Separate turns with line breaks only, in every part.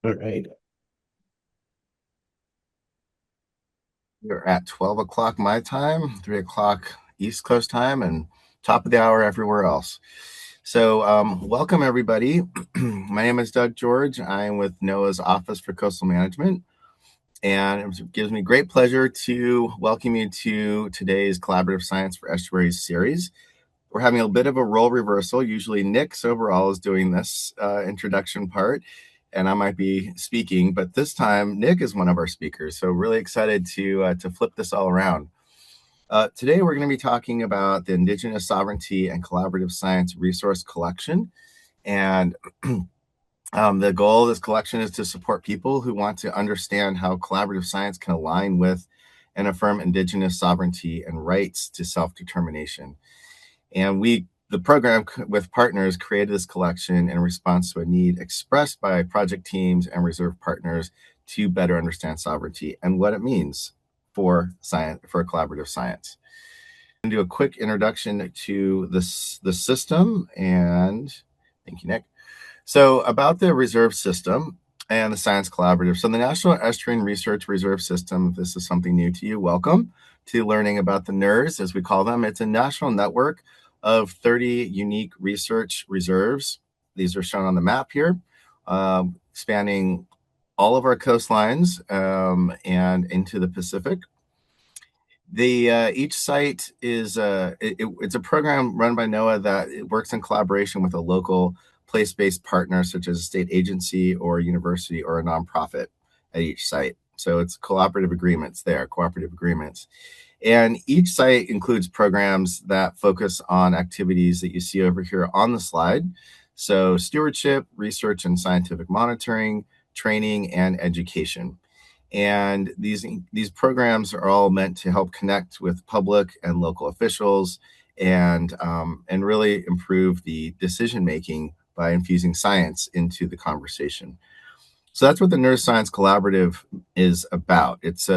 All right.
We're at 12 o'clock my time, 3 o'clock East Coast time, and top of the hour everywhere else. So, welcome everybody. My name is Doug George. I am with NOAA's Office for Coastal Management, and it gives me great pleasure to welcome you to today's Collaborative Science for Estuaries series. We're having a bit of a role reversal. Usually, Nick Soberall is doing this introduction part, and I might be speaking, but this time Nick is one of our speakers. So really excited to flip this all around. Today we're going to be talking about the Indigenous Sovereignty and Collaborative Science Resource Collection, and the goal of this collection is to support people who want to understand how collaborative science can align with and affirm Indigenous sovereignty and rights to self-determination. And the program with partners created this collection in response to a need expressed by project teams and reserve partners to better understand sovereignty and what it means for science, for collaborative science. I'm going to do a quick introduction to the system, and thank you, Nick. So about the reserve system and the Science Collaborative. So the National Estuarine Research Reserve System, if this is something new to you, welcome to learning about the NERRS, as we call them. It's a national network of 30 unique research reserves. These are shown on the map here, spanning all of our coastlines and into the Pacific. Each site is it's a program run by NOAA that it works in collaboration with a local place-based partner, such as a state agency or a university or a nonprofit at each site. So it's cooperative agreements there, cooperative agreements. And each site includes programs that focus on activities that you see over here on the slide. So stewardship, research and scientific monitoring, training, and education. And these programs are all meant to help connect with public and local officials and really improve the decision making by infusing science into the conversation. So that's what the NERRS Science Collaborative is about. Its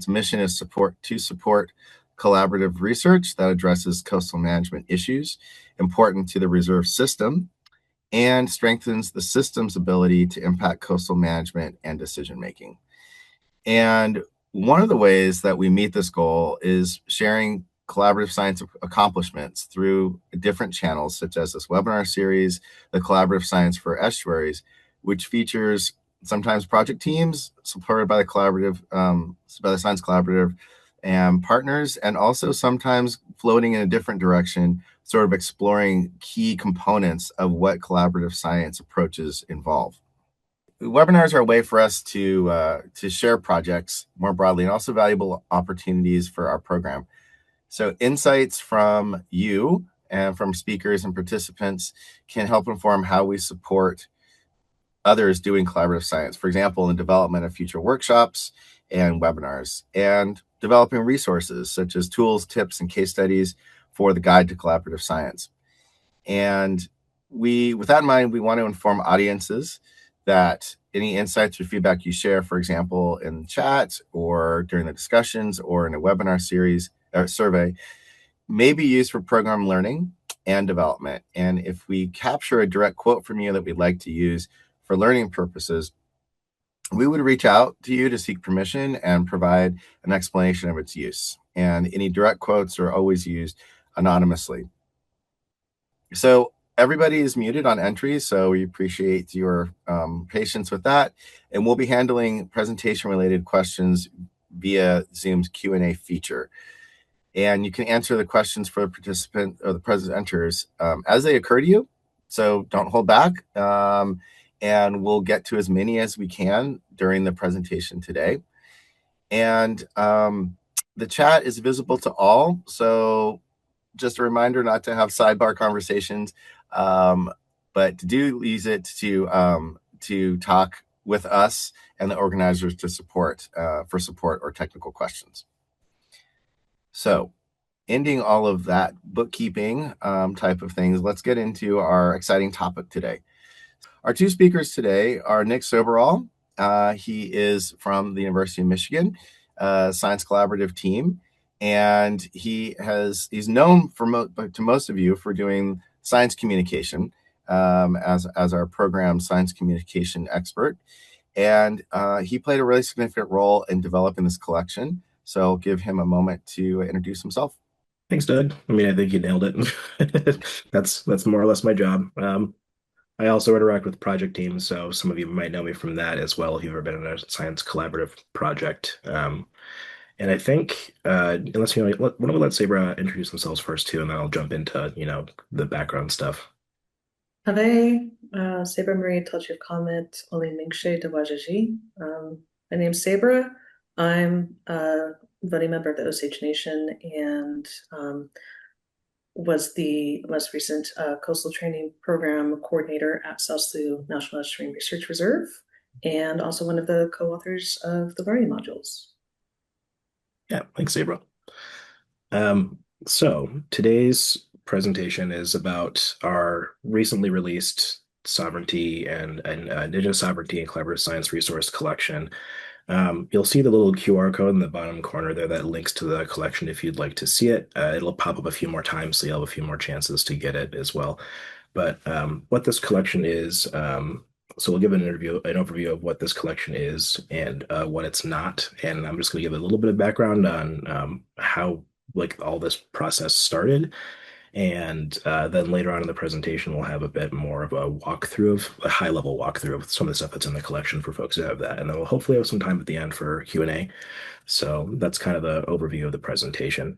mission is to support collaborative research that addresses coastal management issues important to the reserve system and strengthens the system's ability to impact coastal management and decision making. And one of the ways that we meet this goal is sharing collaborative science accomplishments through different channels, such as this webinar series, the Collaborative Science for Estuaries, which features sometimes project teams supported by the Science Collaborative and partners, and also sometimes floating in a different direction, sort of exploring key components of what collaborative science approaches involve. Webinars are a way for us to share projects more broadly and also valuable opportunities for our program. So insights from you and from speakers and participants can help inform how we support others doing collaborative science. For example, in the development of future workshops and webinars, and developing resources such as tools, tips, and case studies for the Guide to Collaborative Science. And with that in mind, we want to inform audiences that any insights or feedback you share, for example, in chat or during the discussions or in a webinar series or survey, may be used for program learning and development. And if we capture a direct quote from you that we'd like to use for learning purposes, we would reach out to you to seek permission and provide an explanation of its use. And any direct quotes are always used anonymously. So everybody is muted on entry, so we appreciate your patience with that. And we'll be handling presentation-related questions via Zoom's Q&A feature. And you can answer the questions for the participant or the presenters as they occur to you. So don't hold back. And we'll get to as many as we can during the presentation today. And the chat is visible to all. So just a reminder not to have sidebar conversations, but to use it to talk with us and the organizers to support or technical questions. So ending all of that bookkeeping type of things, let's get into our exciting topic today. Our two speakers today are Nick Soberall. He is from the University of Michigan Science Collaborative team, and he's known to most of you for doing science communication as our program science communication expert. And he played a really significant role in developing this collection. So I'll give him a moment to introduce himself.
Thanks, Doug. I mean, I think you nailed it. That's more or less my job. I also interact with project teams, so some of you might know me from that as well if you've ever been in a science collaborative project. And I think, unless you know, why don't we let Sabra introduce themselves first too, and then I'll jump into, the background stuff.
Have Sabra Marie Tolchev Comet Oli Mingshe Dewajaji. My name's Sabra. I'm a voting member of the Osage Nation and was the most recent coastal training program coordinator at South Sioux National Estuarine Research Reserve, and also one of the co-authors of the learning modules.
Yeah, thanks, Sabra. So today's presentation is about our recently released sovereignty and Indigenous sovereignty and collaborative science resource collection. You'll see the little QR code in the bottom corner there that links to the collection if you'd like to see it. It'll pop up a few more times, so you'll have a few more chances to get it as well. But what this collection is, so we'll give an overview of what this collection is and what it's not, and I'm just going to give a little bit of background on how like all this process started, and then later on in the presentation, we'll have a bit more of a high level walkthrough of some of the stuff that's in the collection for folks who have that. And then we'll hopefully have some time at the end for Q&A. So that's kind of the overview of the presentation.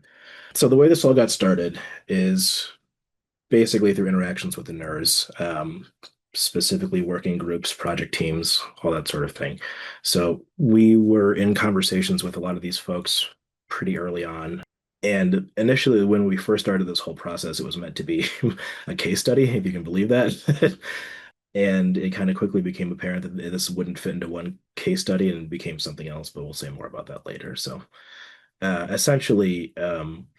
So the way this all got started is basically through interactions with the NERRS, specifically working groups, project teams, all that sort of thing. So we were in conversations with a lot of these folks pretty early on. And initially, when we first started this whole process, it was meant to be a case study, if you can believe that. And it kind of quickly became apparent that this wouldn't fit into one case study and became something else, but we'll say more about that later. So essentially,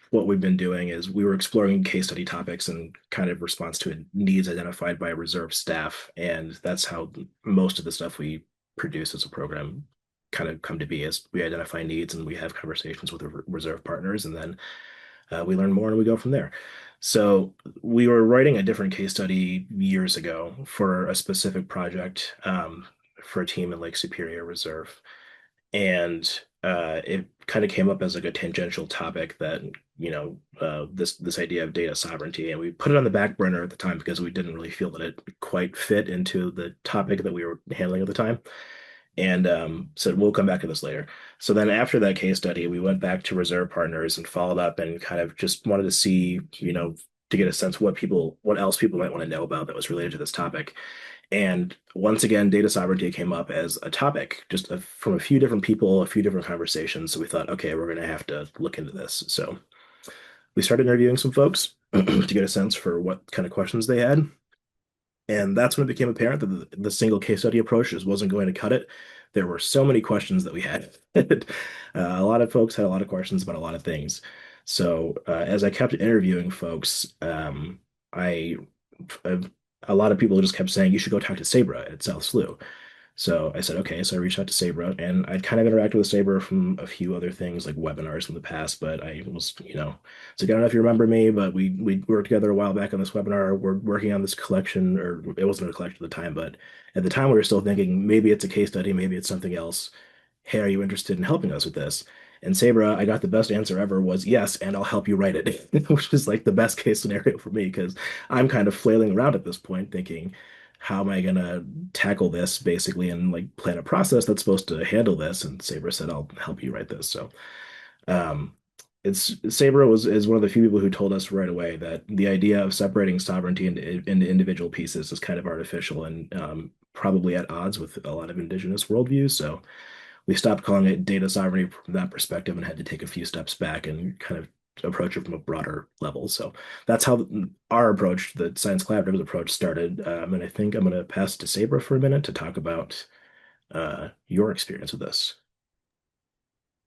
what we've been doing is we were exploring case study topics and kind of response to needs identified by reserve staff, and that's how most of the stuff we produce as a program kind of come to be. As we identify needs and we have conversations with reserve partners, and then we learn more and we go from there. So we were writing a different case study years ago for a specific project for a team in Lake Superior Reserve, and it kind of came up as like a tangential topic that this idea of data sovereignty, and we put it on the back burner at the time because we didn't really feel that it quite fit into the topic that we were handling at the time, and said we'll come back to this later. So then after that case study, we went back to reserve partners and followed up and kind of just wanted to see, to get a sense what else people might want to know about that was related to this topic. And once again, data sovereignty came up as a topic, just from a few different people, a few different conversations. So we thought, okay, we're going to have to look into this. So we started interviewing some folks to get a sense for what kind of questions they had. And that's when it became apparent that the single case study approach just wasn't going to cut it. There were so many questions that we had. A lot of folks had a lot of questions about a lot of things. So as I kept interviewing folks, I, I a lot of people just kept saying you should go talk to Sabra at South Slough. So I said, okay. So I reached out to Sabra, and I'd kind of interacted with Sabra from a few other things like webinars in the past. But I was, it's like, I don't know if you remember me, but we worked together a while back on this webinar. We're working on this collection, or it wasn't a collection at the time, but at the time we were still thinking maybe it's a case study, maybe it's something else. Hey, are you interested in helping us with this? And Sabra, I got the best answer ever was yes, and I'll help you write it, which is like the best case scenario for me because I'm kind of flailing around at this point thinking, how am I gonna tackle this basically and like plan a process that's supposed to handle this? And Sabra said, I'll help you write this. So um it's Sabra is one of the few people who told us right away that the idea of separating sovereignty into individual pieces is kind of artificial and probably at odds with a lot of indigenous worldviews. So we stopped calling it data sovereignty from that perspective and had to take a few steps back and kind of approach it from a broader level. So that's how our approach, the Science Collaborative's approach, started. And I think I'm going to pass to Sabra for a minute to talk about your experience with this.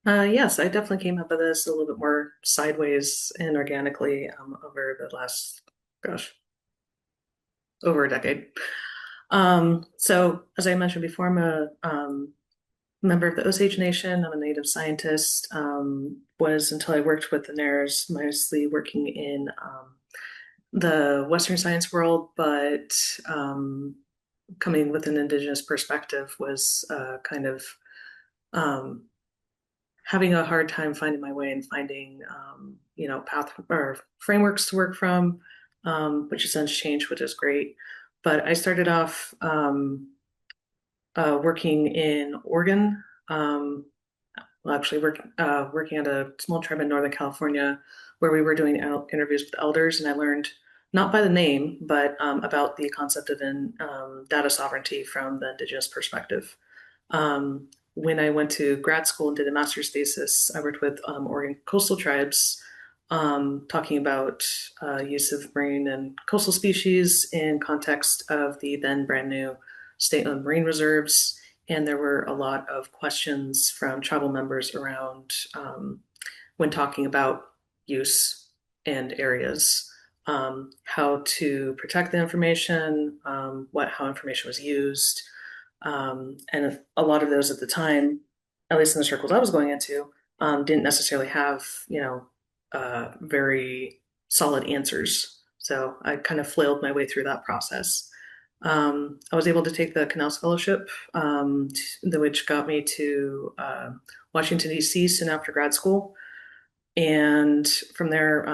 Yes, I definitely came up with this a little bit more sideways and organically over the last, gosh, over a decade. So as I mentioned before, I'm a member of the Osage Nation. I'm a native scientist. Was until I worked with the NERRS, mostly working in the Western science world, but coming with an Indigenous perspective was kind of um, having a hard time finding my way and finding, path or frameworks to work from, which has since changed, which is great. But I started off working in Oregon. Well, actually, working at a small tribe in Northern California, where we were doing interviews with elders, and I learned not by the name, but about the concept of data sovereignty from the Indigenous perspective. When I went to grad school and did a master's thesis, I worked with Oregon coastal tribes, talking about use of marine and coastal species in context of the then brand new state-owned marine reserves. And there were a lot of questions from tribal members around when talking about use and areas, how to protect the information, how information was used, and a lot of those at the time, at least in the circles I was going into, didn't necessarily have, very solid answers. So I kind of flailed my way through that process. I was able to take the Canals Fellowship, which got me to Washington, D.C. soon after grad school. And from there,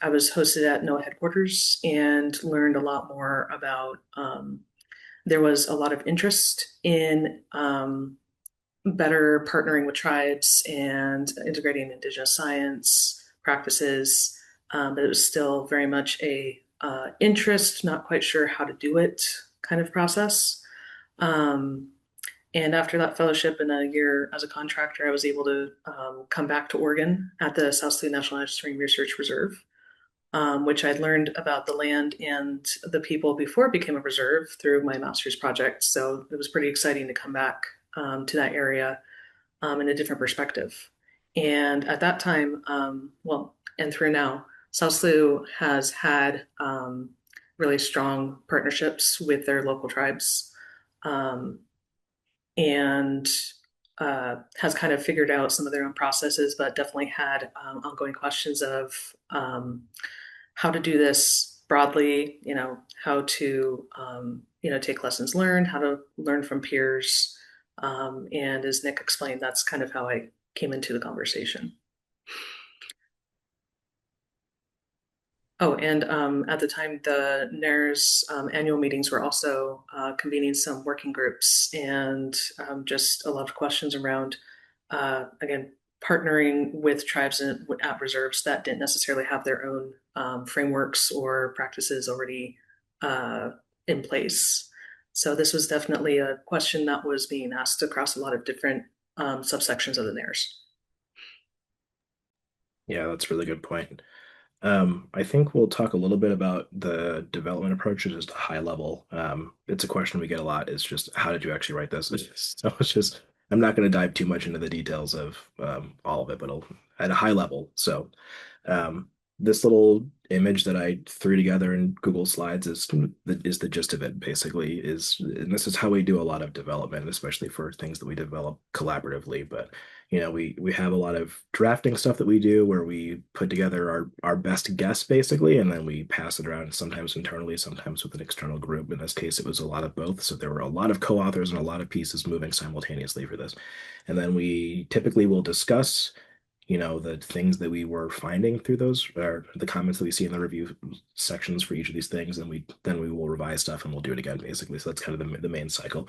I was hosted at NOAA headquarters and learned a lot more about there was a lot of interest in better partnering with tribes and integrating Indigenous science practices, but it was still very much a interest, not quite sure how to do it kind of process. Um, and after that fellowship and a year as a contractor, I was able to come back to Oregon at the South Slough National Marine Research Reserve, which I'd learned about the land and the people before it became a reserve through my master's project. So it was pretty exciting to come back to that area in a different perspective. And at that time, and through now, South Slough has had really strong partnerships with their local tribes, um, and has kind of figured out some of their own processes, but definitely had ongoing questions of how to do this broadly, how to, take lessons learned, how to learn from peers. And as Nick explained, that's kind of how I came into the conversation. Oh, and at the time, the NERRS annual meetings were also convening some working groups and just a lot of questions around, again, partnering with tribes at reserves that didn't necessarily have their own frameworks or practices already in place. So this was definitely a question that was being asked across a lot of different subsections of the NERRS.
Yeah, that's a really good point. I think we'll talk a little bit about the development approach at just a high level. It's a question we get a lot is just how did you actually write this? So it's just, I'm not going to dive too much into the details of all of it, but at a high level. So um, this little image that I threw together in Google Slides is the gist of it, basically, and this is how we do a lot of development, especially for things that we develop collaboratively. But we have a lot of drafting stuff that we do where we put together our best guess basically, and then we pass it around sometimes internally, sometimes with an external group. In this case, it was a lot of both. So there were a lot of co-authors and a lot of pieces moving simultaneously for this. And then we typically will discuss the things that we were finding through those or the comments that we see in the review sections for each of these things, and we will revise stuff and we'll do it again basically. So that's kind of the main cycle.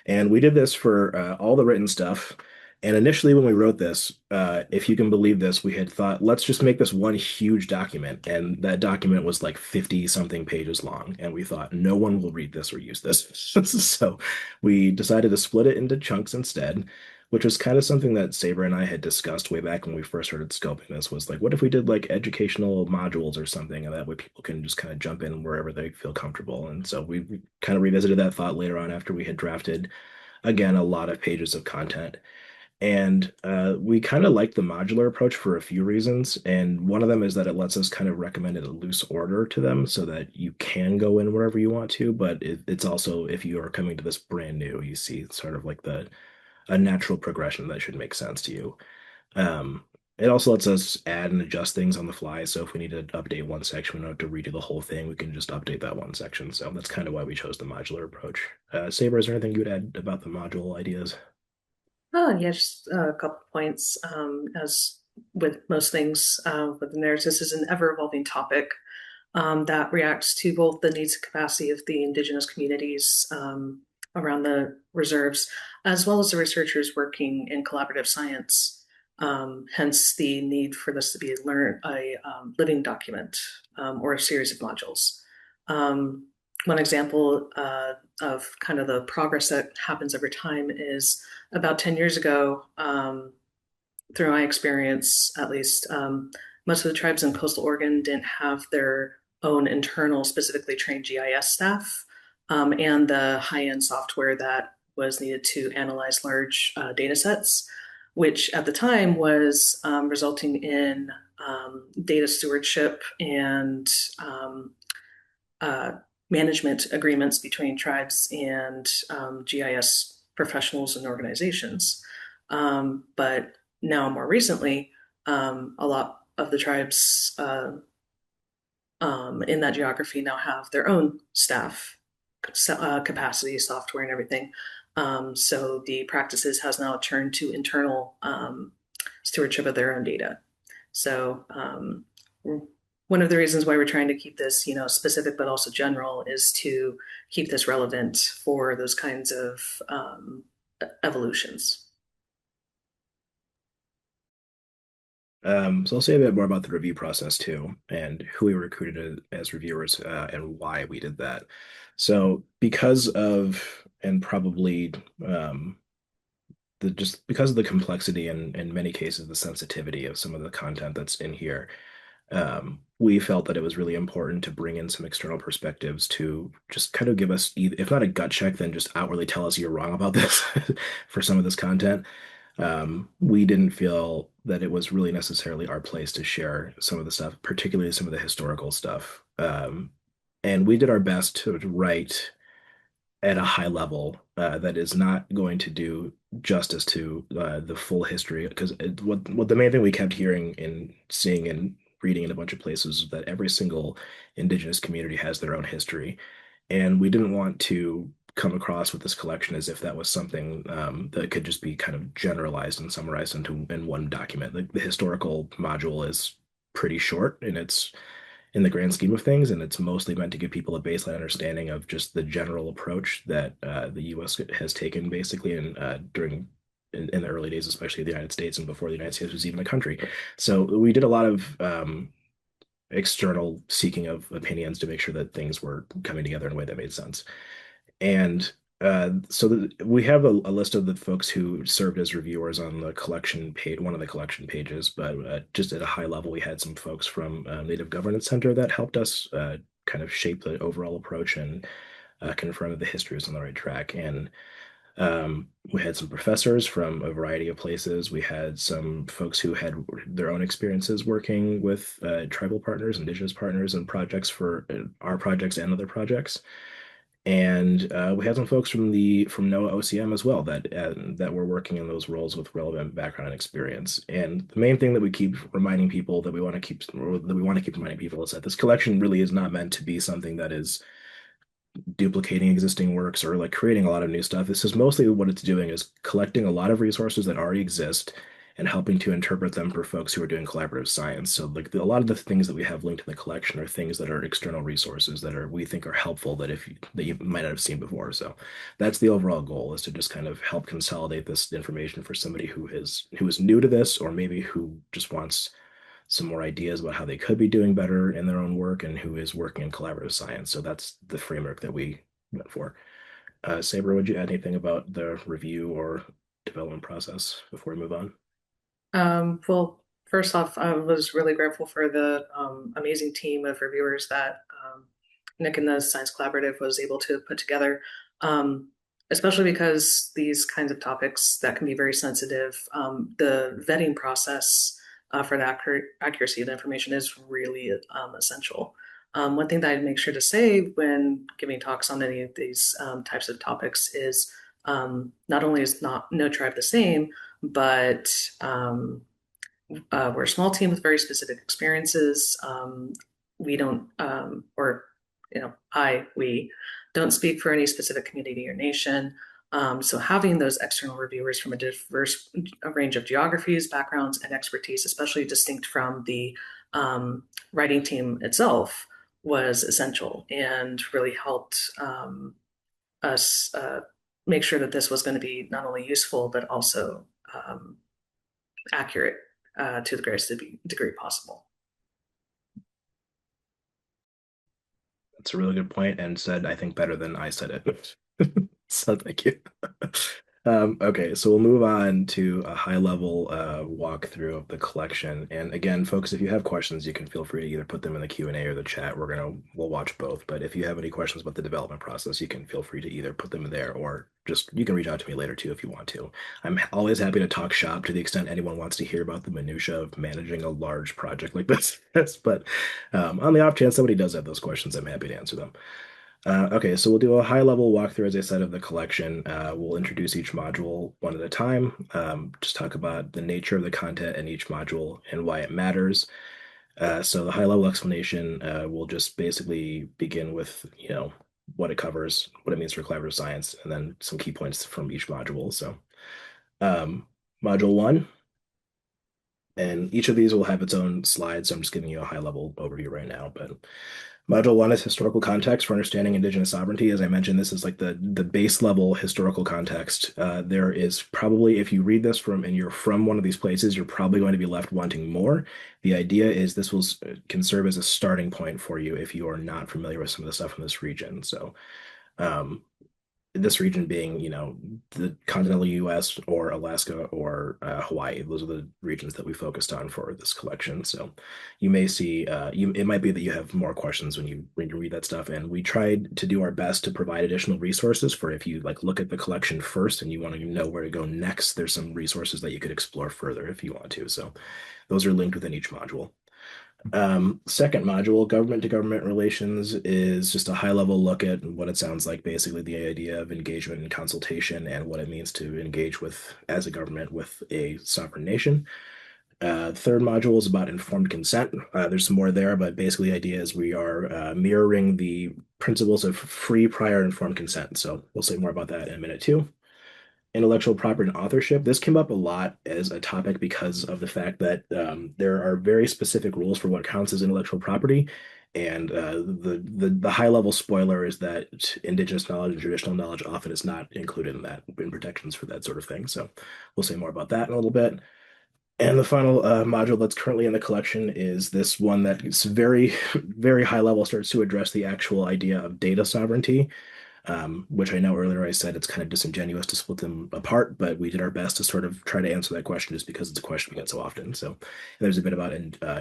And we did this for all the written stuff. And initially, when we wrote this, if you can believe this, we had thought, let's just make this one huge document. And that document was like 50 something pages long. And we thought, no one will read this or use this. So we decided to split it into chunks instead, which was kind of something that Saber and I had discussed way back when we first started scoping this, was like, what if we did like educational modules or something, and that way people can just kind of jump in wherever they feel comfortable. And so we kind of revisited that thought later on after we had drafted, again, a lot of pages of content. And we kind of like the modular approach for a few reasons. And one of them is that it lets us kind of recommend a loose order to them so that you can go in wherever you want to. But it's also, if you are coming to this brand new, you see sort of like a natural progression that should make sense to you. Um, It also lets us add and adjust things on the fly. So if we need to update one section, we don't have to redo the whole thing. We can just update that one section. So that's kind of why we chose the modular approach. Saber, is there anything you would add about the module ideas?
Oh, yeah, just a couple points. As with most things with the NERRS, this is an ever-evolving topic that reacts to both the needs and capacity of the Indigenous communities around the reserves, as well as the researchers working in collaborative science. Hence, the need for this to be a living document or a series of modules. Um, One example of kind of the progress that happens over time is about 10 years ago, through my experience at least, most of the tribes in coastal Oregon didn't have their own internal, specifically trained GIS staff, and the high end software that was needed to analyze large data sets, which at the time was resulting in data stewardship and um, uh, management agreements between tribes and GIS professionals and organizations. But now, more recently, a lot of the tribes in that geography now have their own staff capacity, software, and everything. So the practices has now turned to internal stewardship of their own data. So one of the reasons why we're trying to keep this, specific but also general, is to keep this relevant for those kinds of evolutions.
So I'll say a bit more about the review process too, and who we recruited as reviewers, and why we did that. So because of, and probably just because of the complexity and in many cases the sensitivity of some of the content that's in here, we felt that it was really important to bring in some external perspectives to just kind of give us, if not a gut check, then just outwardly tell us you're wrong about this for some of this content. We didn't feel that it was really necessarily our place to share some of the stuff, particularly some of the historical stuff. And we did our best to write at a high level that is not going to do justice to the full history. Because what the main thing we kept hearing and seeing and reading in a bunch of places is that every single Indigenous community has their own history, and we didn't want to come across with this collection as if that was something that could just be kind of generalized and summarized into in one document. The historical module is pretty short, and it's in the grand scheme of things, and it's mostly meant to give people a baseline understanding of just the general approach that the U.S. has taken basically in the early days, especially the United States and before the United States was even a country. So we did a lot of external seeking of opinions to make sure that things were coming together in a way that made sense. And we have a list of the folks who served as reviewers on the collection page, one of the collection pages, but just at a high level, we had some folks from Native Governance Center that helped us kind of shape the overall approach and confirm that the history was on the right track. And we had some professors from a variety of places. We had some folks who had their own experiences working with tribal partners, indigenous partners, and projects for our projects and other projects. And we had some folks from NOAA OCM as well that were working in those roles with relevant background and experience. And the main thing that we keep reminding people that we want to keep reminding people is that this collection really is not meant to be something that is duplicating existing works or like creating a lot of new stuff. This is mostly what it's doing is collecting a lot of resources that already exist and helping to interpret them for folks who are doing collaborative science. So like a lot of the things that we have linked in the collection are things that are external resources that are we think are helpful that you might not have seen before. So that's the overall goal, is to just kind of help consolidate this information for somebody who is new to this, or maybe who just wants some more ideas about how they could be doing better in their own work and who is working in collaborative science. So that's the framework that we went for. Saber, would you add anything about the review or development process before we move on?
Well, first off, I was really grateful for the amazing team of reviewers that Nick and the Science Collaborative was able to put together, especially because these kinds of topics that can be very sensitive, the vetting process for the accuracy of the information is really essential. One thing that I'd make sure to say when giving talks on any of these types of topics is not only is not no tribe the same, but we're a small team with very specific experiences. We don't, or we don't speak for any specific community or nation. So having those external reviewers from a diverse range of geographies, backgrounds, and expertise, especially distinct from the writing team itself, was essential and really helped us make sure that this was going to be not only useful but also accurate to the greatest degree possible.
That's a really good point and said, I think, better than I said it. So thank you. Okay, so we'll move on to a high-level walkthrough of the collection. And again, folks, if you have questions, you can feel free to either put them in the Q&A or the chat. We'll watch both. But if you have any questions about the development process, you can feel free to either put them in there or just you can reach out to me later too if you want to. I'm always happy to talk shop to the extent anyone wants to hear about the minutia of managing a large project like this. But on the off chance somebody does have those questions, I'm happy to answer them. Okay, so we'll do a high-level walkthrough, as I said, of the collection. We'll introduce each module one at a time, just talk about the nature of the content in each module and why it matters. So the high-level explanation will just basically begin with, what it covers, what it means for collaborative science, and then some key points from each module. So um, module one, and each of these will have its own slides, so I'm just giving you a high-level overview right now, but Module one is historical context for understanding Indigenous sovereignty. As I mentioned, this is like the base level historical context. There is probably, if you read this and you're from one of these places, you're probably going to be left wanting more. The idea is this can serve as a starting point for you if you are not familiar with some of the stuff in this region. So um, this region being, the continental US or Alaska or Hawaii. Those are the regions that we focused on for this collection. So you may see, it might be that you have more questions when you read that stuff. And we tried to do our best to provide additional resources for if you look at the collection first and you want to know where to go next, there's some resources that you could explore further if you want to. So those are linked within each module. Second module, government to government relations, is just a high level look at what it sounds like, basically the idea of engagement and consultation and what it means to engage with, as a government, with a sovereign nation. Third module is about informed consent. There's some more there, but basically the idea is we are mirroring the principles of free, prior, informed consent. So we'll say more about that in a minute too. Intellectual property and authorship. This came up a lot as a topic because of the fact that there are very specific rules for what counts as intellectual property. And the high level spoiler is that indigenous knowledge and traditional knowledge often is not included in that, in protections for that sort of thing. So we'll say more about that in a little bit. And the final module that's currently in the collection is this one that is very, very high level, starts to address the actual idea of data sovereignty, which I know earlier I said it's kind of disingenuous to split them apart, but we did our best to sort of try to answer that question just because it's a question we get so often. So there's a bit about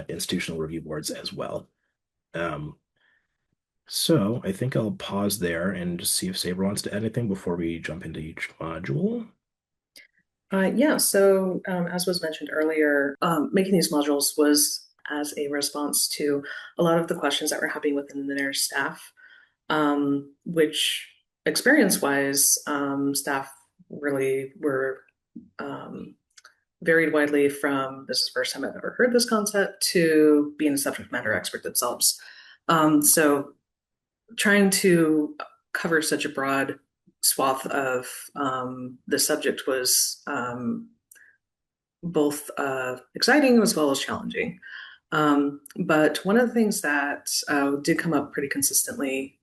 institutional review boards as well. So I think I'll pause there and just see if Saber wants to add anything before we jump into each module.
Yeah, so as was mentioned earlier, making these modules was as a response to a lot of the questions that were happening within the NERRS staff, which experience-wise, staff really were varied widely from this is the first time I've ever heard this concept to being a subject matter expert themselves. So trying to cover such a broad swath of the subject was both exciting as well as challenging. But one of the things that did come up pretty consistently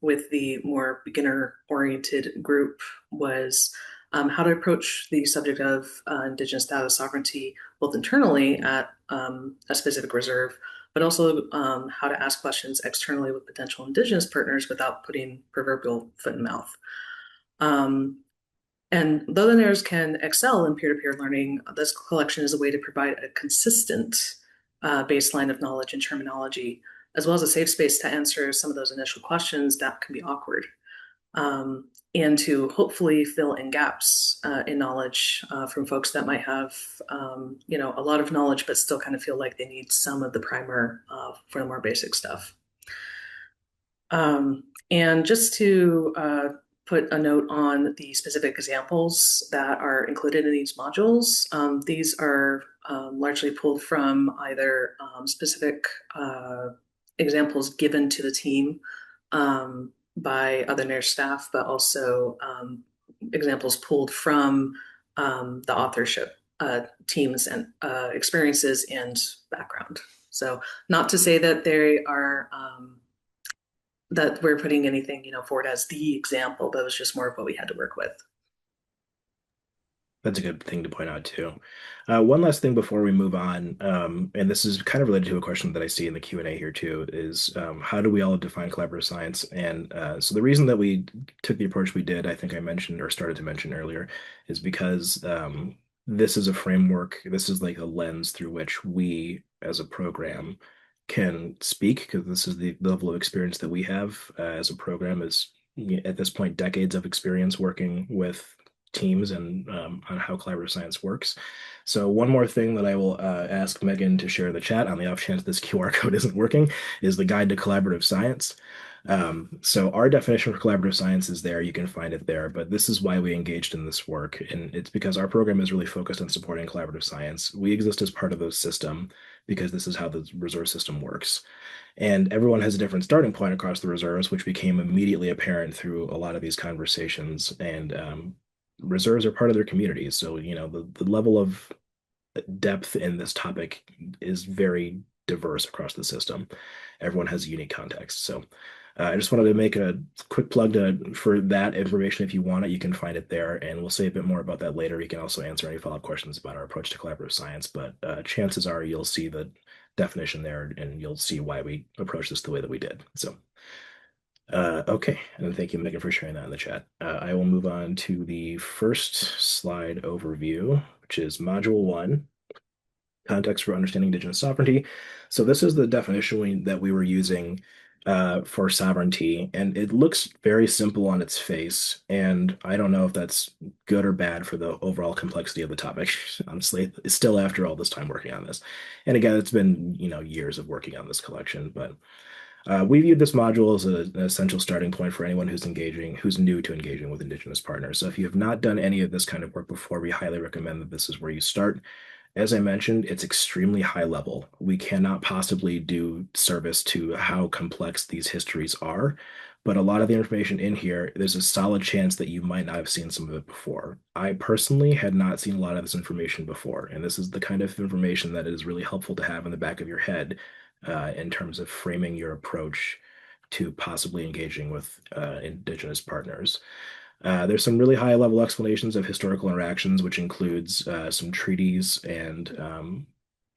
with the more beginner-oriented group was how to approach the subject of Indigenous data sovereignty, both internally at a specific reserve, but also how to ask questions externally with potential Indigenous partners without putting proverbial foot in mouth. And though the NERRS can excel in peer-to-peer learning, this collection is a way to provide a consistent baseline of knowledge and terminology, as well as a safe space to answer some of those initial questions that can be awkward, and to hopefully fill in gaps in knowledge from folks that might have, a lot of knowledge, but still kind of feel like they need some of the primer for the more basic stuff. And just to put a note on the specific examples that are included in these modules. These are largely pulled from either specific examples given to the team by other NERRS staff, but also examples pulled from the authorship teams and experiences and background. So not to say that they are that we're putting anything, forward as the example, but it was just more of what we had to work with.
That's a good thing to point out too. One last thing before we move on, and this is kind of related to a question that I see in the Q&A here too, is how do we all define collaborative science? And so the reason that we took the approach we did, I think I mentioned or started to mention earlier, is because this is a framework, this is like a lens through which we as a program can speak, because this is the level of experience that we have as a program is at this point decades of experience working with teams and on how collaborative science works. So one more thing that I will ask Megan to share in the chat on the off chance this QR code isn't working is the guide to collaborative science. So our definition for collaborative science is there. You can find it there, but this is why we engaged in this work. And it's because our program is really focused on supporting collaborative science. We exist as part of the system because this is how the resource system works. And everyone has a different starting point across the reserves, which became immediately apparent through a lot of these conversations. And reserves are part of their communities. So, the level of depth in this topic is very diverse across the system. Everyone has a unique context. So, I just wanted to make a quick plug for that information. If you want it, you can find it there, and we'll say a bit more about that later. You can also answer any follow-up questions about our approach to collaborative science, but chances are you'll see the definition there, and you'll see why we approach this the way that we did. So, okay, and thank you, Megan, for sharing that in the chat. I will move on to the first slide overview, which is Module 1, Context for Understanding Indigenous Sovereignty. So this is the definition that we were using for sovereignty, and it looks very simple on its face, and I don't know if that's good or bad for the overall complexity of the topic, honestly. It's still after all this time working on this. And again, it's been, years of working on this collection, but we viewed this module as an essential starting point for anyone who's new to engaging with Indigenous partners. So if you have not done any of this kind of work before, we highly recommend that this is where you start. As I mentioned, it's extremely high level. We cannot possibly do service to how complex these histories are, but a lot of the information in here, there's a solid chance that you might not have seen some of it before. I personally had not seen a lot of this information before, and this is the kind of information that is really helpful to have in the back of your head in terms of framing your approach to possibly engaging with Indigenous partners. There's some really high level explanations of historical interactions, which includes some treaties and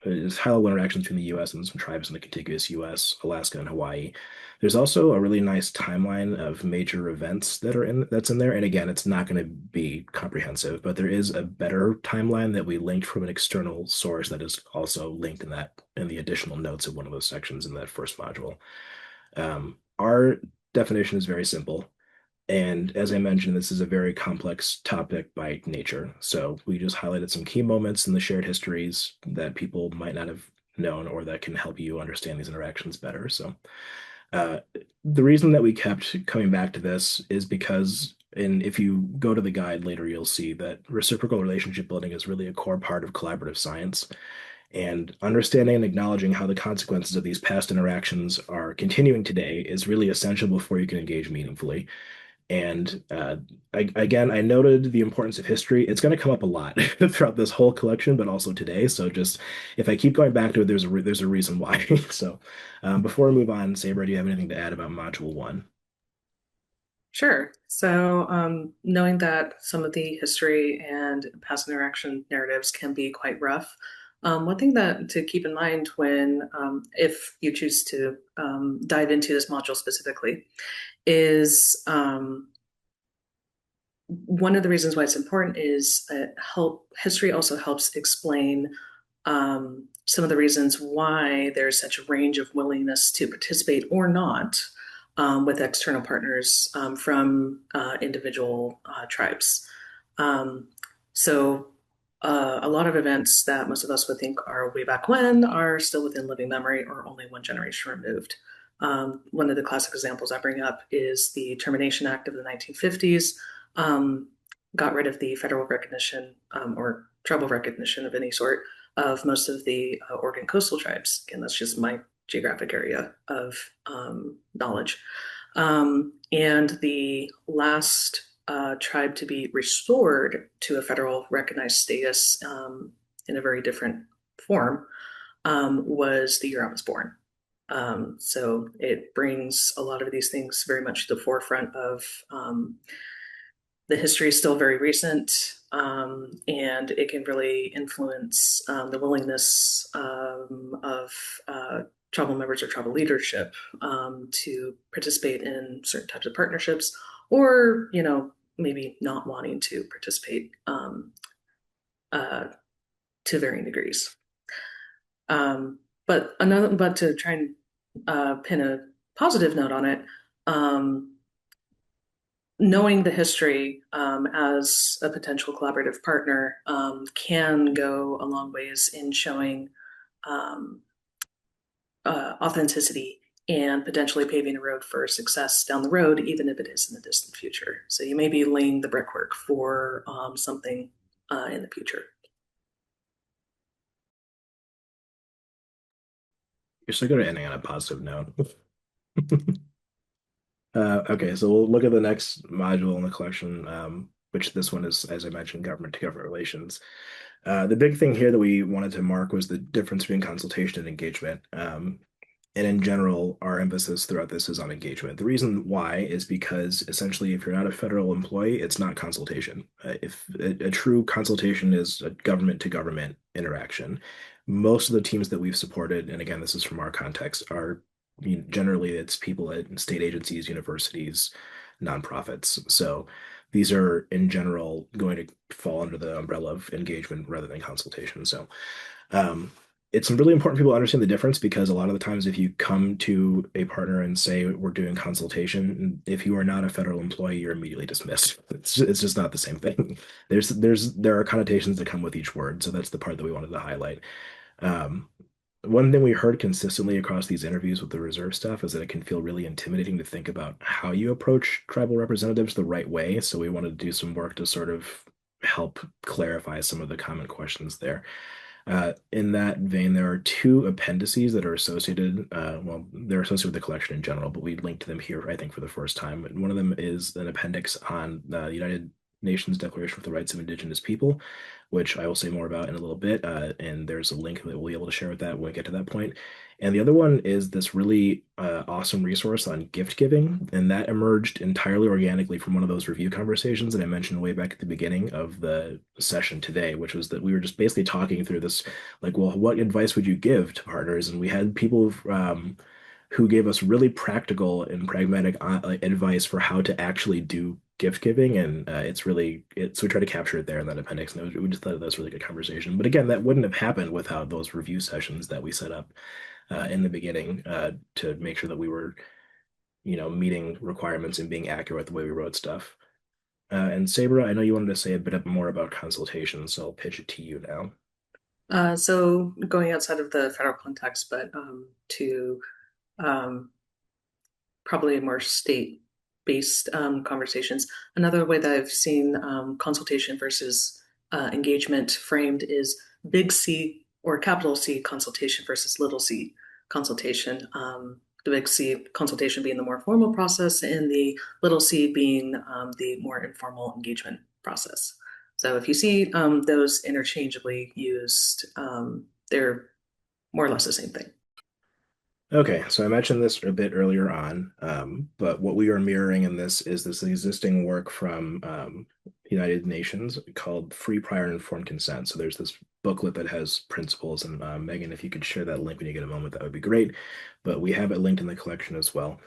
high level interactions between the US and some tribes in the contiguous US, Alaska, and Hawaii. There's also a really nice timeline of major events that's in there. And again, it's not going to be comprehensive, but there is a better timeline that we linked from an external source that is also linked in the additional notes of one of those sections in that first module. Our definition is very simple. And as I mentioned, this is a very complex topic by nature. So we just highlighted some key moments in the shared histories that people might not have known or that can help you understand these interactions better. So the reason that we kept coming back to this is because, and if you go to the guide later, you'll see that reciprocal relationship building is really a core part of collaborative science. And understanding and acknowledging how the consequences of these past interactions are continuing today is really essential before you can engage meaningfully. And I noted the importance of history. It's going to come up a lot throughout this whole collection, but also today. So just if I keep going back to it, there's a reason why. So before we move on, Saber, do you have anything to add about Module 1?
Sure. So, knowing that some of the history and past interaction narratives can be quite rough, one thing that to keep in mind when, if you choose to dive into this module specifically, is one of the reasons why it's important is history also helps explain some of the reasons why there's such a range of willingness to participate or not with external partners from individual tribes. So a lot of events that most of us would think are way back when are still within living memory or only one generation removed. One of the classic examples I bring up is the Termination Act of the 1950s, got rid of the federal recognition or tribal recognition of any sort of most of the Oregon coastal tribes. Again, that's just my geographic area of knowledge. And the last tribe to be restored to a federal recognized status in a very different form was the year I was born. So it brings a lot of these things very much to the forefront of the history is still very recent, and it can really influence the willingness of tribal members or tribal leadership to participate in certain types of partnerships, or maybe not wanting to participate uh, to varying degrees. But to try and pin a positive note on it. Knowing the history as a potential collaborative partner can go a long ways in showing um, authenticity and potentially paving a road for success down the road, even if it is in the distant future. So you may be laying the brickwork for something in the future.
You're still going to ending on a positive note. Okay, so we'll look at the next module in the collection, which this one is, as I mentioned, government to government relations. The big thing here that we wanted to mark was the difference between consultation and engagement. And in general, our emphasis throughout this is on engagement. The reason why is because essentially, if you're not a federal employee, it's not consultation. If a true consultation is a government to government interaction, most of the teams that we've supported, and again, this is from our context, are generally it's people at state agencies, universities, nonprofits. So these are in general going to fall under the umbrella of engagement rather than consultation. So um, it's really important people understand the difference because a lot of the times if you come to a partner and say we're doing consultation, if you are not a federal employee, you're immediately dismissed. It's just not the same thing. There are connotations that come with each word, so that's the part that we wanted to highlight. Um, One thing we heard consistently across these interviews with the reserve staff is that it can feel really intimidating to think about how you approach tribal representatives the right way. So we wanted to do some work to sort of help clarify some of the common questions there. In that vein, there are two appendices that are associated, well, they're associated with the collection in general, but we linked them here, I think, for the first time. And one of them is an appendix on the United Nations Declaration for the Rights of Indigenous People, which I will say more about in a little bit. And there's a link that we'll be able to share with that when we get to that point. And the other one is this really awesome resource on gift giving. And that emerged entirely organically from one of those review conversations that I mentioned way back at the beginning of the session today, which was that we were just basically talking through this, like, well, what advice would you give to partners? And we had people who gave us really practical and pragmatic advice for how to actually do gift giving, and so we try to capture it there in that appendix. And we just thought that was a really good conversation. But again, that wouldn't have happened without those review sessions that we set up in the beginning to make sure that we were, meeting requirements and being accurate with the way we wrote stuff. And Sabra, I know you wanted to say a bit more about consultation, so I'll pitch it to you now.
So going outside of the federal context, but to um, probably more state-based conversations. Another way that I've seen consultation versus engagement framed is big C or capital C consultation versus little c consultation. The big C consultation being the more formal process, and the little c being the more informal engagement process. So if you see those interchangeably used, they're more or less the same thing.
Okay, so I mentioned this a bit earlier on, but what we are mirroring in this is this existing work from United Nations called Free, Prior, and Informed Consent. So there's this booklet that has principles, and Megan, if you could share that link when you get a moment, that would be great. But we have it linked in the collection as well.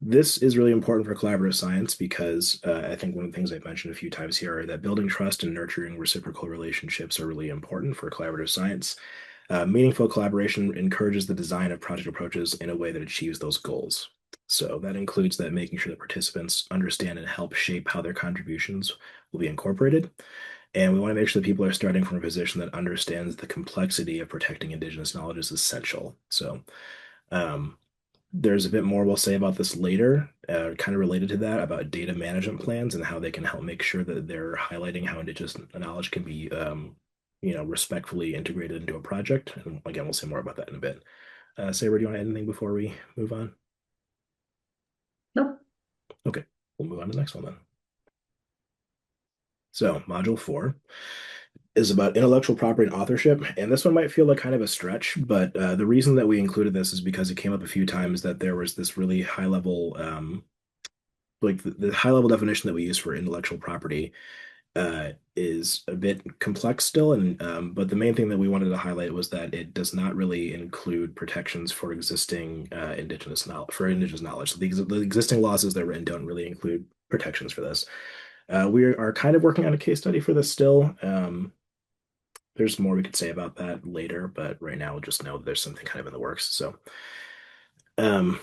This is really important for collaborative science because I think one of the things I've mentioned a few times here are that building trust and nurturing reciprocal relationships are really important for collaborative science. Meaningful collaboration encourages the design of project approaches in a way that achieves those goals. So that includes that making sure that participants understand and help shape how their contributions will be incorporated. And we want to make sure that people are starting from a position that understands the complexity of protecting Indigenous knowledge is essential. So um, there's a bit more we'll say about this later, kind of related to that, about data management plans and how they can help make sure that they're highlighting how Indigenous knowledge can be respectfully integrated into a project. And again, we'll say more about that in a bit. Saber, do you want to add anything before we move on?
Nope.
Okay, we'll move on to the next one then. So, module 4 is about intellectual property and authorship. And this one might feel like kind of a stretch, but the reason that we included this is because it came up a few times that there was this really high level, like the high level definition that we use for intellectual property is a bit complex still. And but the main thing that we wanted to highlight was that it does not really include protections for existing indigenous knowledge. So the existing laws as they're written don't really include protections for this. We are kind of working on a case study for this still. There's more we could say about that later, but right now we'll just know that there's something kind of in the works. So, um,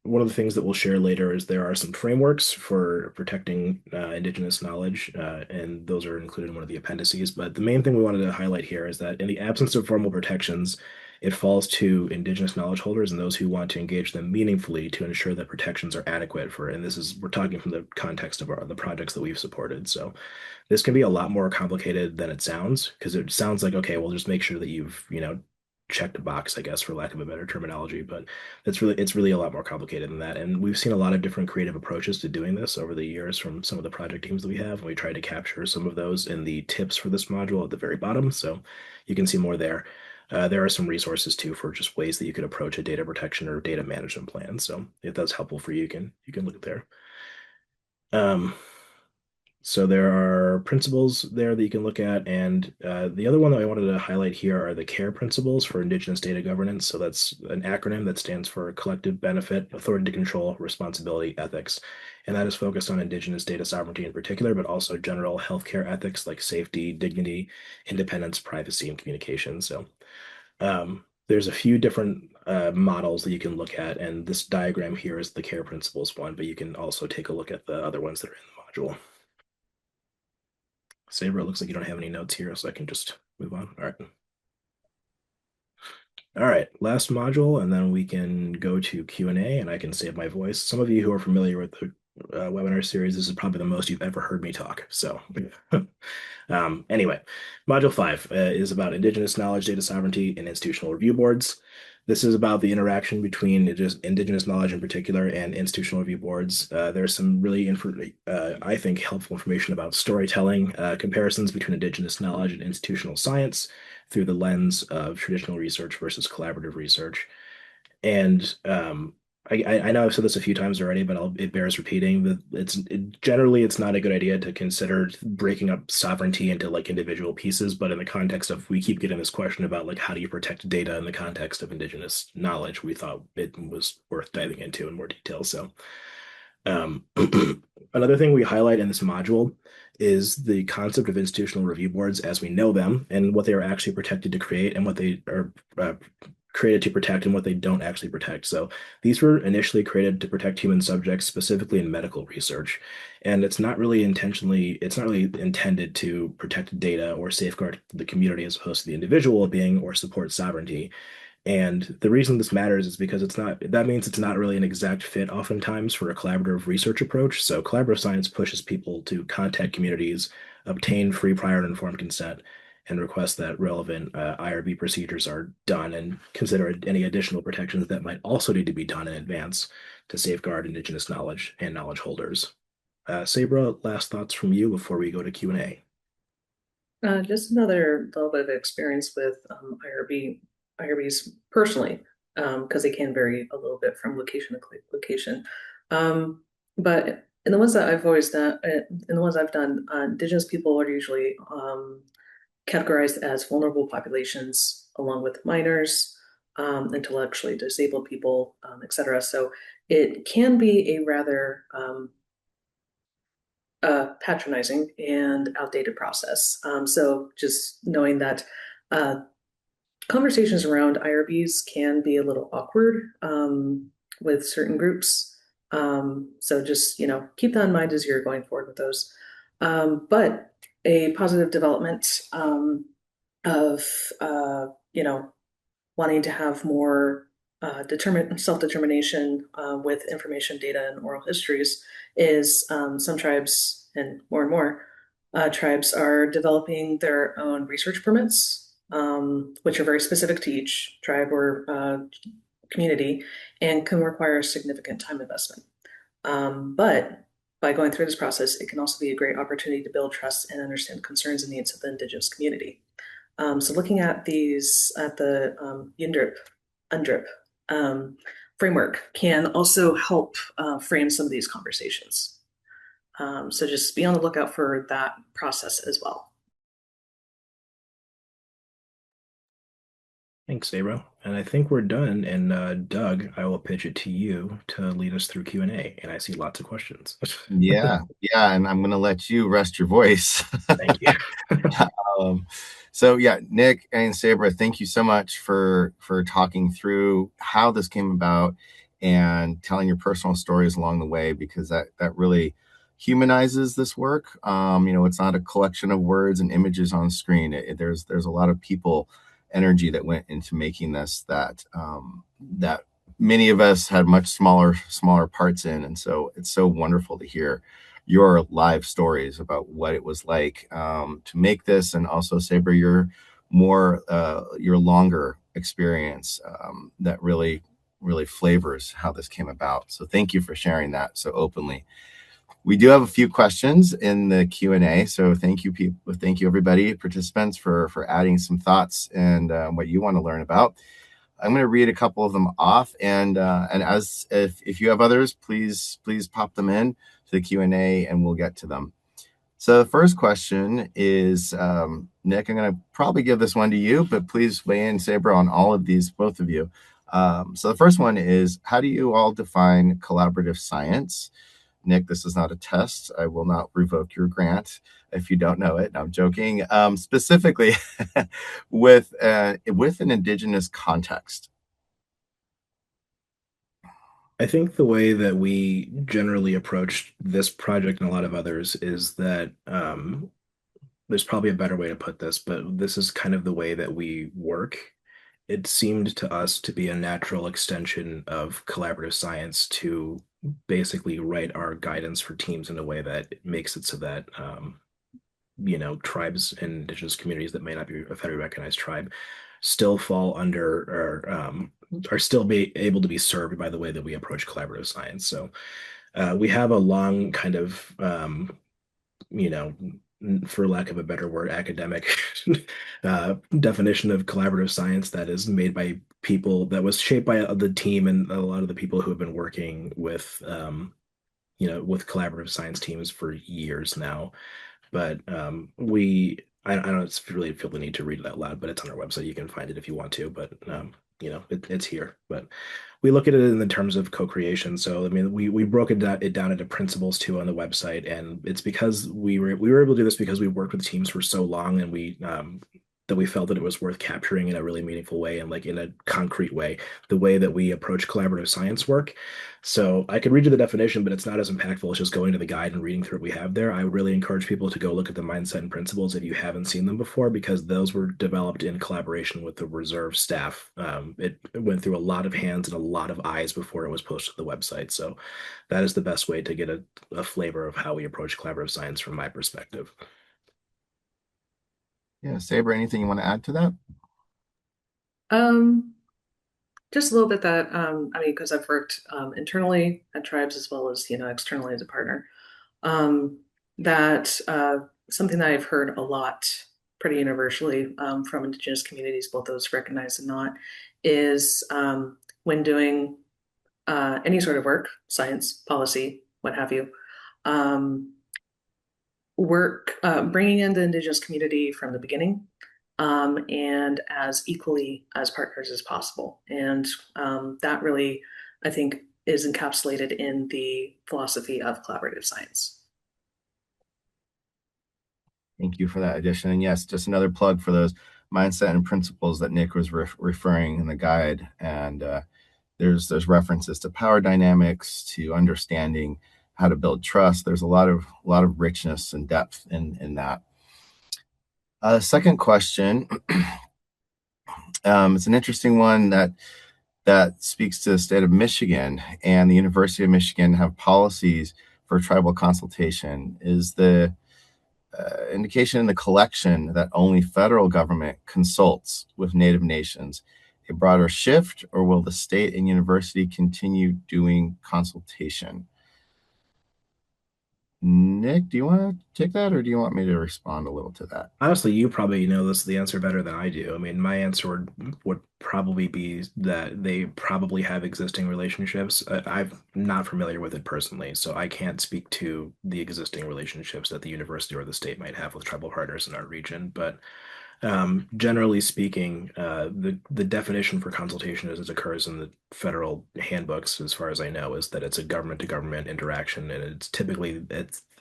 one of the things that we'll share later is there are some frameworks for protecting Indigenous knowledge, and those are included in one of the appendices. But the main thing we wanted to highlight here is that in the absence of formal protections, it falls to Indigenous knowledge holders and those who want to engage them meaningfully to ensure that protections are adequate for, and we're talking from the context of the projects that we've supported. So this can be a lot more complicated than it sounds because it sounds like, okay, well, just make sure that you've, checked a box, I guess, for lack of a better terminology, but it's really a lot more complicated than that. And we've seen a lot of different creative approaches to doing this over the years from some of the project teams that we have, and we tried to capture some of those in the tips for this module at the very bottom. So you can see more there. There are some resources too for just ways that you could approach a data protection or data management plan. So if that's helpful for you, you can look there. Um, so there are principles there that you can look at, and the other one that I wanted to highlight here are the CARE principles for Indigenous data governance. So that's an acronym that stands for Collective Benefit, Authority to Control, Responsibility, Ethics, and that is focused on Indigenous data sovereignty in particular, but also general healthcare ethics like safety, dignity, independence, privacy, and communication. So there's a few different models that you can look at, and this diagram here is the CARE principles one, but you can also take a look at the other ones that are in the module. Saber, it looks like you don't have any notes here, so I can just move on. All right. All right, last module, and then we can go to Q&A, and I can save my voice. Some of you who are familiar with the webinar series, this is probably the most you've ever heard me talk. So anyway, Module 5 is about Indigenous knowledge, data sovereignty, and institutional review boards. This is about the interaction between Indigenous knowledge in particular and institutional review boards. There's some really, I think, helpful information about storytelling, comparisons between Indigenous knowledge and institutional science through the lens of traditional research versus collaborative research. And I know I've said this a few times already, but it bears repeating that generally it's not a good idea to consider breaking up sovereignty into like individual pieces. But in the context of we keep getting this question about like how do you protect data in the context of Indigenous knowledge, we thought it was worth diving into in more detail. So um, another thing we highlight in this module is the concept of institutional review boards as we know them and what they are actually protected to create and what they are created to protect and what they don't actually protect. So these were initially created to protect human subjects, specifically in medical research. And it's not really intended to protect data or safeguard the community as opposed to the individual well-being or support sovereignty. And the reason this matters is because that means it's not really an exact fit oftentimes for a collaborative research approach. So collaborative science pushes people to contact communities, obtain free, prior, and informed consent, and request that relevant IRB procedures are done and consider any additional protections that might also need to be done in advance to safeguard Indigenous knowledge and knowledge holders. Sabra, last thoughts from you before we go to Q&A.
Just another little bit of experience with IRBs personally, because they can vary a little bit from location to location. But in the ones that I've always done, in the ones I've done, Indigenous people are usually categorized as vulnerable populations, along with minors, intellectually disabled people, etc. So it can be a rather patronizing and outdated process. So just knowing that conversations around IRBs can be a little awkward with certain groups. So just, keep that in mind as you're going forward with those. But a positive development of, wanting to have more self-determination with information, data, and oral histories is some tribes and more Tribes are developing their own research permits, which are very specific to each tribe or community and can require significant time investment. But by going through this process, it can also be a great opportunity to build trust and understand concerns and needs of the Indigenous community. So looking at these at the UNDRIP framework can also help frame some of these conversations. So just be on the lookout for that process as well.
Thanks, Abro. And I think we're done. And Doug, I will pitch it to you to lead us through Q&A. And I see lots of questions.
Yeah, and I'm going to let you rest your voice.
Thank you.
So yeah, Nick and Sabra, thank you so much for talking through how this came about and telling your personal stories along the way, because that really humanizes this work. It's not a collection of words and images on screen. There's a lot of people energy that went into making this that many of us had much smaller parts in, and so it's so wonderful to hear your live stories about what it was like to make this, and also Saber, your longer experience that really flavors how this came about. So thank you for sharing that so openly. We do have a few questions in the Q&A, so thank you everybody, participants, for adding some thoughts and what you want to learn about. I'm going to read a couple of them off, and as if you have others, please pop them in to the Q&A, and we'll get to them. So the first question is, Nick, I'm going to probably give this one to you, but please weigh in, Saber, on all of these, both of you. So the first one is, how do you all define collaborative science? Nick, this is not a test. I will not revoke your grant if you don't know it. I'm joking. Specifically with an Indigenous context.
I think the way that we generally approach this project and a lot of others is that there's probably a better way to put this, but this is kind of the way that we work. It seemed to us to be a natural extension of collaborative science to basically write our guidance for teams in a way that makes it so that tribes and indigenous communities that may not be a federally recognized tribe still fall under or are still be able to be served by the way that we approach collaborative science. So we have a long kind of you know, for lack of a better word, academic definition of collaborative science that is made by people, that was shaped by the team and a lot of the people who have been working with, with collaborative science teams for years now. But I don't really feel the need to read it out loud, but it's on our website. You can find it if you want to, but it's here. But we look at it in the terms of co-creation. So I mean, we broke it down into principles too on the website, and it's because we were able to do this because we worked with teams for so long, and we felt that it was worth capturing in a really meaningful way and like in a concrete way, the way that we approach collaborative science work. So I could read you the definition, but it's not as impactful as just going to the guide and reading through what we have there. I would really encourage people to go look at the mindset and principles if you haven't seen them before, because those were developed in collaboration with the reserve staff. It went through a lot of hands and a lot of eyes before it was posted to the website. So that is the best way to get a flavor of how we approach collaborative science from my perspective.
Yeah, Saber, anything you want to add to that?
Just a little bit that because I've worked internally at tribes as well as externally as a partner. That something that I've heard a lot, pretty universally from Indigenous communities, both those recognized and not, is when doing any sort of work, science, policy, what have you, work bringing in the Indigenous community from the beginning and as equally as partners as possible. And that really, I think, is encapsulated in the philosophy of collaborative science.
Thank you for that addition. And yes, just another plug for those mindset and principles that Nick was referring in the guide. And there's references to power dynamics, to understanding how to build trust. There's a lot of richness and depth in that. Second question, it's an interesting one that speaks to the state of Michigan, and the University of Michigan have policies for tribal consultation. indication in the collection that only federal government consults with Native nations a broader shift, or will the state and university continue doing consultation? Nick, do you want to take that, or do you want me to respond a little to that?
Honestly, you probably know the answer better than I do. I mean, my answer would probably be that they probably have existing relationships. I'm not familiar with it personally, so I can't speak to the existing relationships that the university or the state might have with tribal partners in our region. But generally speaking, the definition for consultation as it occurs in the federal handbooks, as far as I know, is that it's a government to government interaction, and it's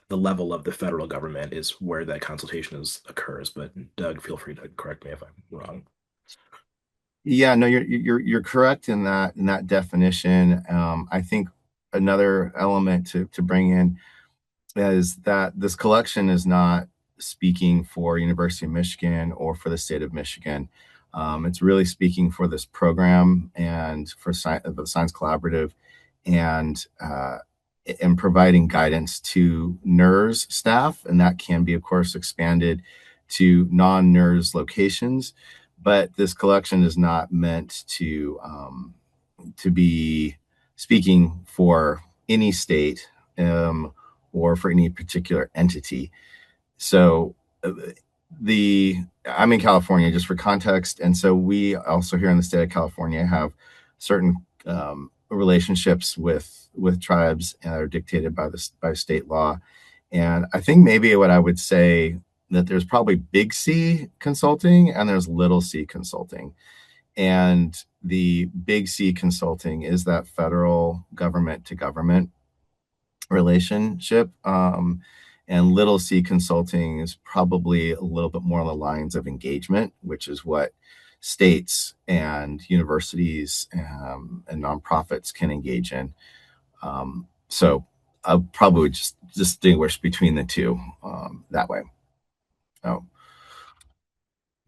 the level of the federal government is where that consultation occurs. But Doug, feel free to correct me if I'm wrong.
Yeah, no, you're correct in that definition. I think another element to bring in is that this collection is not speaking for University of Michigan or for the state of Michigan. It's really speaking for this program and for the Science Collaborative, and providing guidance to NERRS staff, and that can be, of course, expanded to non-NERRS locations. But this collection is not meant to be speaking for any state, or for any particular entity. So the I'm in California, just for context, and so we also here in the state of California have certain relationships with tribes that are dictated by state law. And I think maybe what I would say, that there's probably big C consulting and there's little C consulting. And the big C consulting is that federal government to government relationship. And little C consulting is probably a little bit more on the lines of engagement, which is what states and universities and nonprofits can engage in. So I probably would just distinguish between the two that way. Oh,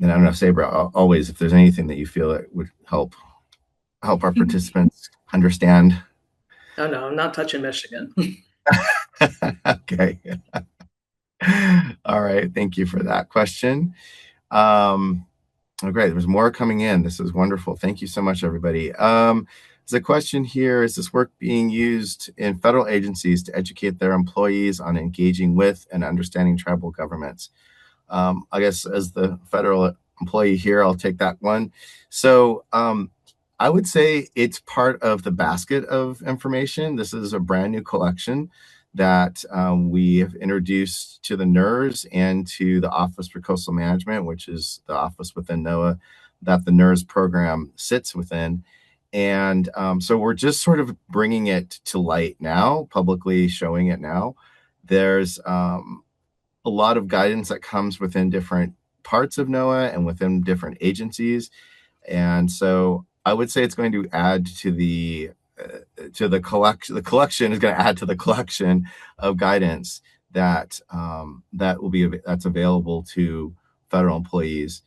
and I don't know, Sabra, always, if there's anything that you feel that would help our participants understand.
Oh no, I'm not touching Michigan.
Okay. All right. Thank you for that question. Oh, great. There's more coming in. This is wonderful. Thank you so much, everybody. There's a question here. Is this work being used in federal agencies to educate their employees on engaging with and understanding tribal governments? I guess as the federal employee here, I'll take that one. So I would say it's part of the basket of information. This is a brand new collection that we have introduced to the NERRS and to the Office for Coastal Management, which is the office within NOAA that the NERRS program sits within. And so we're just sort of bringing it to light now, publicly showing it now. There's a lot of guidance that comes within different parts of NOAA and within different agencies. And so I would say it's going to add to the collection. The collection is going to add to the collection of guidance that that's available to federal employees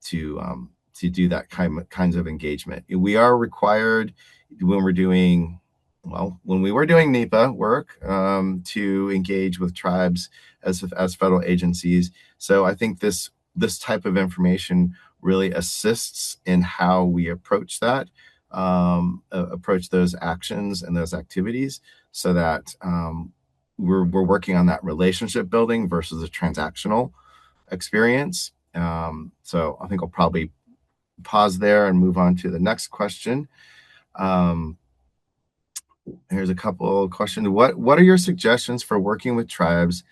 to do that kinds of engagement. We are required when we were doing NEPA work to engage with tribes as federal agencies. So I think this type of information really assists in how we approach that, approach those actions and those activities, so that we're working on that relationship building versus a transactional experience. So I think I'll probably pause there and move on to the next question. Here's a couple of questions. What are your suggestions for working with tribes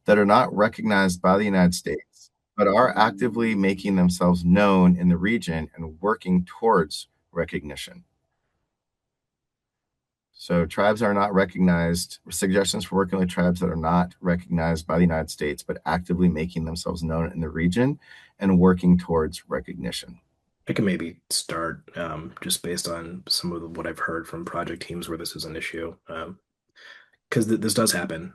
that are not recognized by the United States, but are actively making themselves known in the region and working towards recognition? So tribes are not recognized. Suggestions for working with tribes that are not recognized by the United States, but actively making themselves known in the region and working towards recognition.
I can maybe start just based on some of what I've heard from project teams where this is an issue. Because this does happen.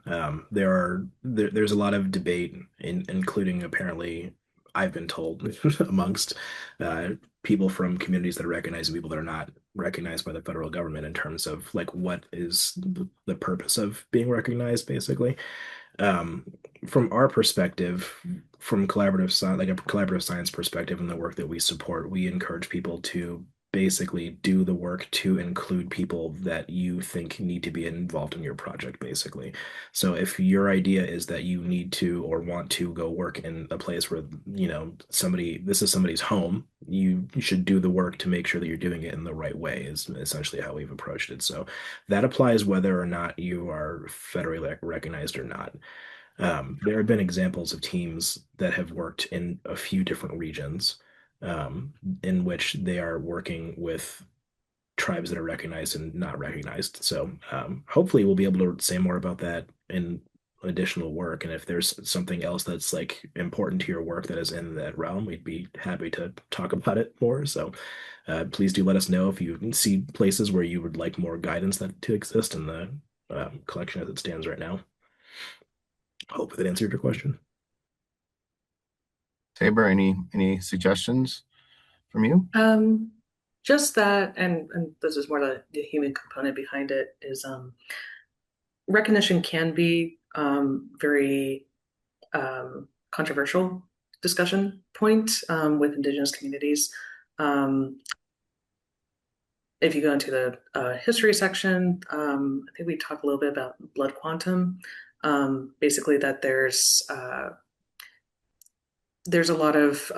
There's a lot of debate, including apparently, I've been told amongst people from communities that are recognized and people that are not recognized by the federal government in terms of like what is the purpose of being recognized, basically. Um, from our perspective, from collaborative science, like a collaborative science perspective and the work that we support, we encourage people to basically do the work to include people that you think need to be involved in your project, basically. So if your idea is that you need to or want to go work in a place where, somebody, this is somebody's home, you should do the work to make sure that you're doing it in the right way, is essentially how we've approached it. So that applies whether or not you are federally recognized or not. There have been examples of teams that have worked in a few different regions, in which they are working with tribes that are recognized and not recognized. So hopefully we'll be able to say more about that in additional work. And if there's something else that's like important to your work that is in that realm, we'd be happy to talk about it more. So please do let us know if you see places where you would like more guidance that to exist in the collection as it stands right now. Hope that answered your question.
Tabor, any suggestions from you?
Just that, and this is more the human component behind it is recognition can be very controversial discussion point with Indigenous communities. Um, if you go into the history section, I think we talk a little bit about blood quantum. Basically, that there's a lot of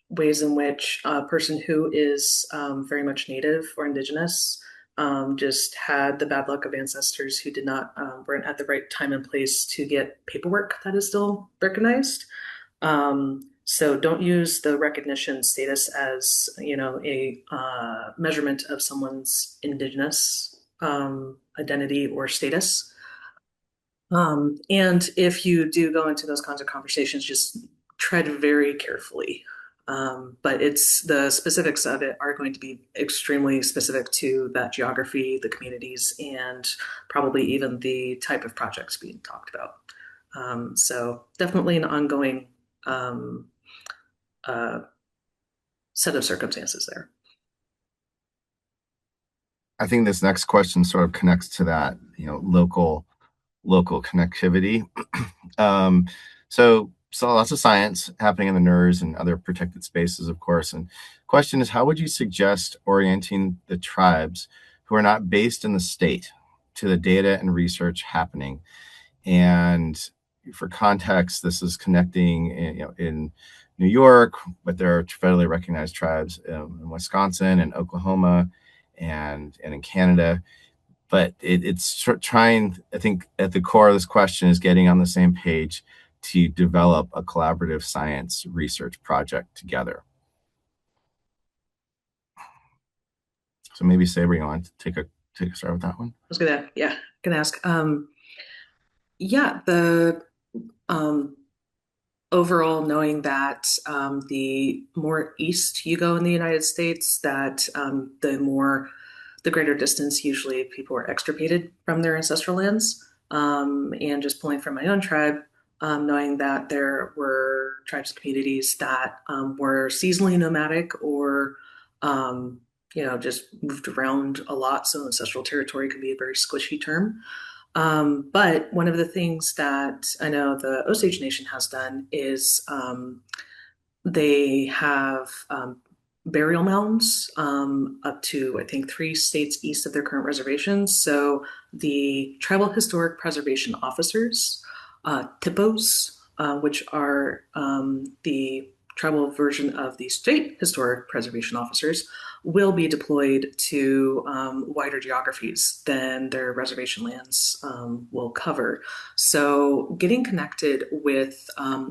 ways in which a person who is very much native or indigenous just had the bad luck of ancestors who did not weren't at the right time and place to get paperwork that is still recognized. So don't use the recognition status as a measurement of someone's indigenous identity or status. And if you do go into those kinds of conversations, just tread very carefully. But it's the specifics of it are going to be extremely specific to that geography, the communities, and probably even the type of projects being talked about. So definitely an ongoing um, uh, set of circumstances there.
I think this next question sort of connects to that, local connectivity. um, so lots of science happening in the NERRS and other protected spaces, of course. And question is, how would you suggest orienting the tribes who are not based in the state to the data and research happening? And for context, this is connecting in New York, but there are federally recognized tribes in Wisconsin and Oklahoma and in Canada. But it's trying, I think, at the core of this question is getting on the same page to develop a collaborative science research project together. So maybe Saber, you want to take a start with that one?
I was gonna ask. Yeah, the um, overall knowing that the more east you go in the United States, that the greater distance usually people are extirpated from their ancestral lands. And just pulling from my own tribe, knowing that there were tribes and communities that were seasonally nomadic or just moved around a lot. So ancestral territory can be a very squishy term. But one of the things that I know the Osage Nation has done is they have burial mounds up to, I think, 3 states east of their current reservations. So the Tribal Historic Preservation Officers, TIPOs, which are the tribal version of the State Historic Preservation Officers, will be deployed to wider geographies than their reservation lands will cover. So getting connected with,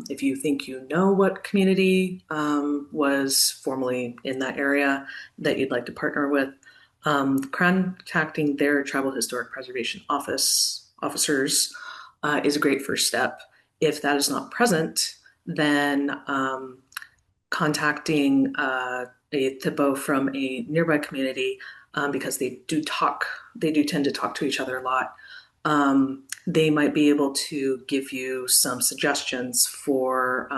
if you think you know what community was formerly in that area that you'd like to partner with, contacting their tribal historic preservation officers is a great first step. If that is not present, then contacting a THIPO from a nearby community because they do tend to talk to each other a lot. They might be able to give you some suggestions for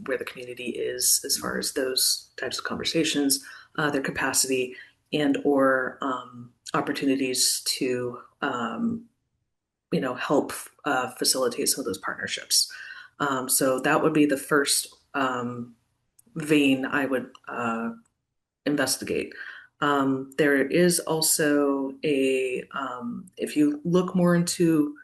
where the community is as far as those types of conversations, their capacity, and or opportunities to help facilitate some of those partnerships. So that would be the first vein I would investigate. There is also if you look more into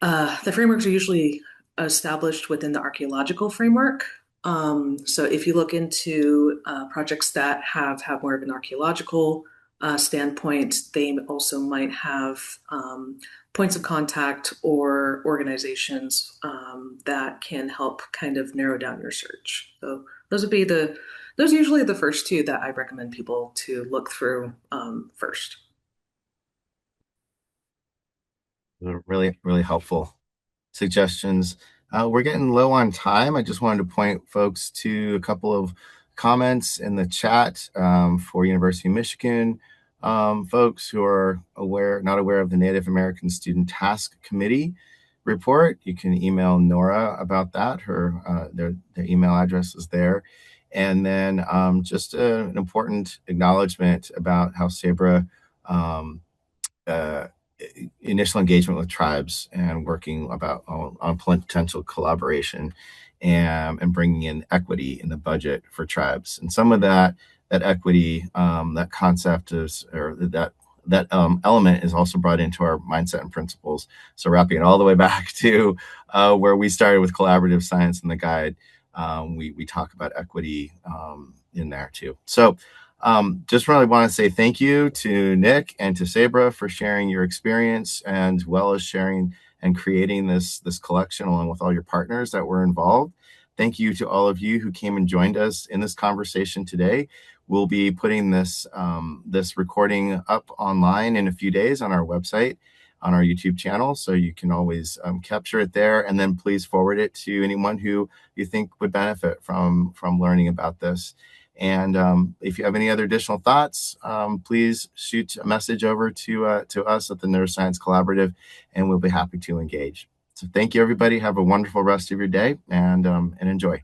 the frameworks are usually established within the archaeological framework. So if you look into projects that have more of an archaeological standpoint, they also might have points of contact or organizations that can help kind of narrow down your search. So those are usually the first two that I recommend people to look through first.
Really, really helpful suggestions. We're getting low on time. I just wanted to point folks to a couple of comments in the chat for University of Michigan folks who are not aware of the Native American Student Task Committee report. You can email Nora about that. Their email address is there. And then just an important acknowledgement about how SABRA initial engagement with tribes and working on potential collaboration and bringing in equity in the budget for tribes. And some of that equity, that concept that element is also brought into our mindset and principles. So wrapping it all the way back to where we started with collaborative science and the guide, we talk about equity in there too. So just really want to say thank you to Nick and to Sabra for sharing your experience, and well as sharing and creating this collection along with all your partners that were involved. Thank you to all of you who came and joined us in this conversation today. We'll be putting this recording up online in a few days on our website, on our YouTube channel, so you can always capture it there, and then please forward it to anyone who you think would benefit from learning about this. And if you have any other additional thoughts, please shoot a message over to us at the NERRS Science Collaborative, and we'll be happy to engage. So thank you, everybody. Have a wonderful rest of your day, and enjoy.